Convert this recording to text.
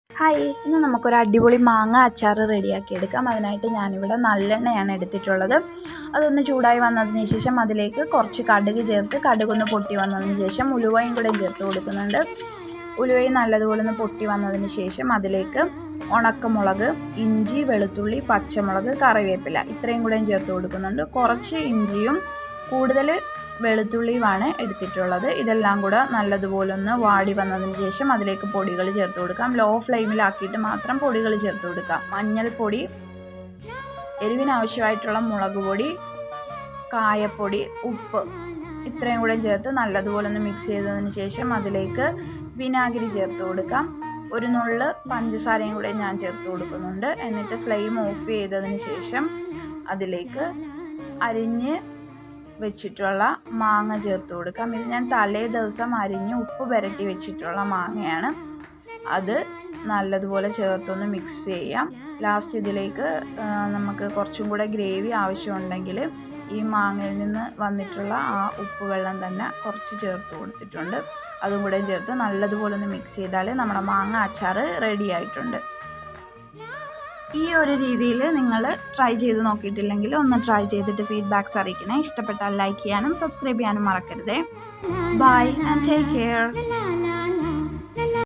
Hi, ഇന്ന് നമുക്കൊരു അടിപൊളി മാങ്ങ അച്ചാർ റെഡിയാക്കി എടുക്കാം. അതിനായിട്ട് ഞാനിവിടെ നല്ലെണ്ണയാണ് എടുത്തിട്ടുള്ളത്. അതൊന്ന് ചൂടായി വന്നതിന് ശേഷം അതിലേക്ക് കുറച്ച് കടുക് ചേർത്ത് കടുകൊന്ന് പൊട്ടി വന്നതിന് ശേഷം ഉലുവയും കൂടെ ചേർത്ത് കൊടുക്കുന്നുണ്ട്. ഉലുവയും നല്ലതുപോലെ ഒന്ന് പൊട്ടി വന്നതിന് ശേഷം അതിലേക്ക് ഉണക്കമുളക്, ഇഞ്ചി, വെളുത്തുള്ളി, പച്ചമുളക്, കറിവേപ്പില ഇത്രയും കൂടെയും ചേർത്ത് കൊടുക്കുന്നുണ്ട്. കുറച്ച് ഇഞ്ചിയും കൂടുതൽ വെളുത്തുള്ളിയുമാണ് എടുത്തിട്ടുള്ളത്. ഇതെല്ലാം കൂടെ നല്ലതുപോലെ ഒന്ന് വാടി വന്നതിന് ശേഷം അതിലേക്ക് പൊടികൾ ചേർത്ത് കൊടുക്കാം. ലോ ഫ്ലെയിമിലാക്കിയിട്ട് മാത്രം പൊടികൾ ചേർത്ത് കൊടുക്കാം. മഞ്ഞൾപ്പൊടി, എരിവിനാവശ്യമായിട്ടുള്ള മുളക് പൊടി, കായപ്പൊടി, ഉപ്പ് ഇത്രയും കൂടെ ചേർത്ത് നല്ലതുപോലെ ഒന്ന് മിക്സ് ചെയ്തതിന് ശേഷം അതിലേക്ക് വിനാഗിരി ചേർത്ത് കൊടുക്കാം. ഒരു നുള്ള് പഞ്ചസാരയും കൂടെ ഞാൻ ചേർത്ത് കൊടുക്കുന്നുണ്ട്. എന്നിട്ട് ഫ്ലെയിം ഓഫ് ചെയ്തതിന് ശേഷം അതിലേക്ക് അരിഞ്ഞ് വെച്ചിട്ടുള്ള മാങ്ങ ചേർത്ത് കൊടുക്കാം. ഇത് ഞാൻ തലേ ദിവസം അരിഞ്ഞ് ഉപ്പ് പുരട്ടി വെച്ചിട്ടുള്ള മാങ്ങയാണ്. അത് നല്ലതുപോലെ ചേർത്തൊന്ന് മിക്സ് ചെയ്യാം. ലാസ്റ്റ് ഇതിലേക്ക് നമുക്ക് കുറച്ചും കൂടെ ഗ്രേവി ആവശ്യമുണ്ടെങ്കിൽ ഈ മാങ്ങയിൽ നിന്ന് വന്നിട്ടുള്ള ആ ഉപ്പ് വെള്ളം തന്നെ കുറച്ച് ചേർത്ത് കൊടുത്തിട്ടുണ്ട്. അതും കൂടെ ചേർത്ത് നല്ലതുപോലെ ഒന്ന് മിക്സ് ചെയ്താൽ നമ്മുടെ മാങ്ങ അച്ചാർ റെഡി ആയിട്ടുണ്ട്. ഈ ഒരു രീതിയിൽ നിങ്ങൾ ട്രൈ ചെയ്ത് നോക്കിയിട്ടില്ലെങ്കിൽ ഒന്ന് ട്രൈ ചെയ്തിട്ട് ഫീഡ്ബാക്ക്സ് അറിയിക്കണേ. ഇഷ്ടപ്പെട്ടാൽ ലൈക്ക് ചെയ്യാനും സബ്സ്ക്രൈബ് ചെയ്യാനും മറക്കരുതേ. Bye and take care.